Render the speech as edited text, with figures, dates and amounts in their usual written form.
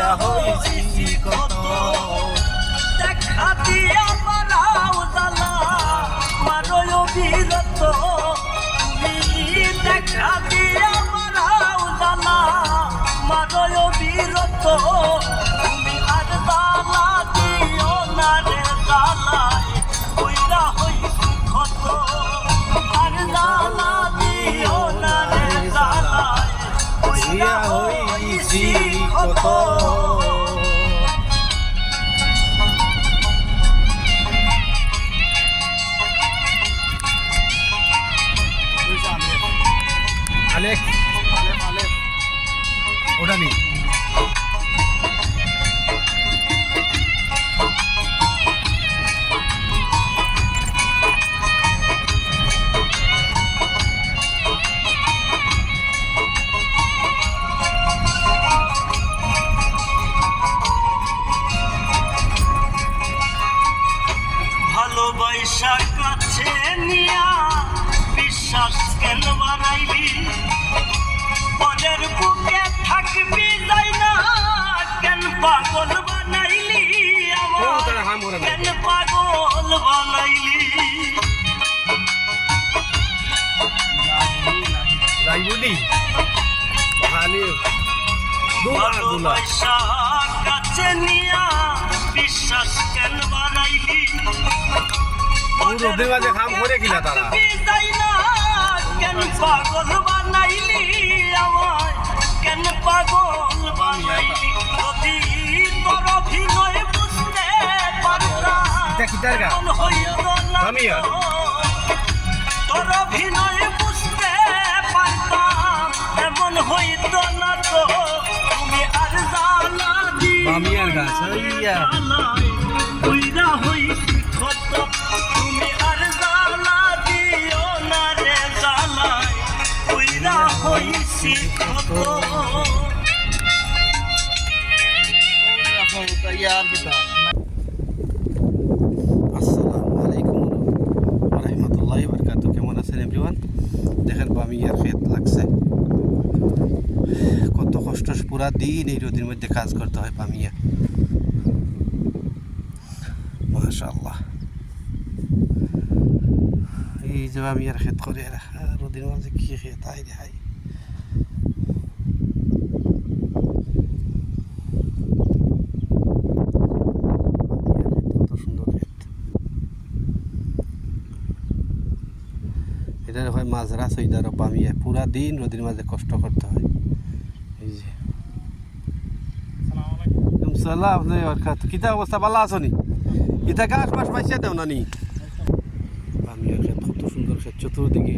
বুইরা হইছি কত দেখা দিয়া মারাও জ্বালা মারো বিরত তুমি দেখা দিয়া মারাও জ্বালা মারো বিরত তুমি আর জ্বালা দিও না রে জ্বালায় বুইরা হইছি কত আর জ্বালা দিও না রে জ্বালায় বুইরা হইছি কত আলেক ওটা নেই ভালোবাসা কাছে নিয়া বিশ্বাস কেন বাড়াইলি পরের বুকে থাকবি যাই না কেন পাগল বানাইলি আমার কেন পাগল বানাইলি রাইবুলি ভালো ভালোবাসা কাছে নিয়া বিশ্বাস কেন বাড়াইলি রোদে মাঝে খাম করে কিনা তারা যাই না কেন পাগল বানাইলি আমায় কেন পাগল বানাইলি যদি তোর অভিনয় বুঝতে পারতাম এমন হইত না তোর অভিনয় বুঝতে পারতাম এমন হইত না তো তুমি আর জ্বালা বামিয়ার গাছ বুইরা হইছি কত তুমি আর জ্বালা দিও না রে জ্বালায় বুইরা হইছি কত আসসালামু আলাইকুম ওয়া রাহমাতুল্লাহি ওয়া বারাকাতুহু। কেমন আছেন এভরিওয়ান? দেখেন বামিয়ার ক্ষেত লাগছে, কত কষ্ট, পুরা দিন এই রোদের মধ্যে কাজ করতে হয় বামিয়া। মাশাআল্লাহ, এই যে বামিয়ার ক্ষেত করে রোদের মাঝে কি ক্ষেত, হাই রে হাই। এটা হয় মাজরা সৈদার বামিয়া, পুরা দিন রোদের মাঝে কষ্ট করতে হয়। এই যে সালাম কিতা অবস্থা, ভালো আছো নি? ইটা গাছ মাছ পাইছে দেও না নি? বামিয়ার ক্ষেত কত সুন্দর ক্ষেত, চতুর্দিকে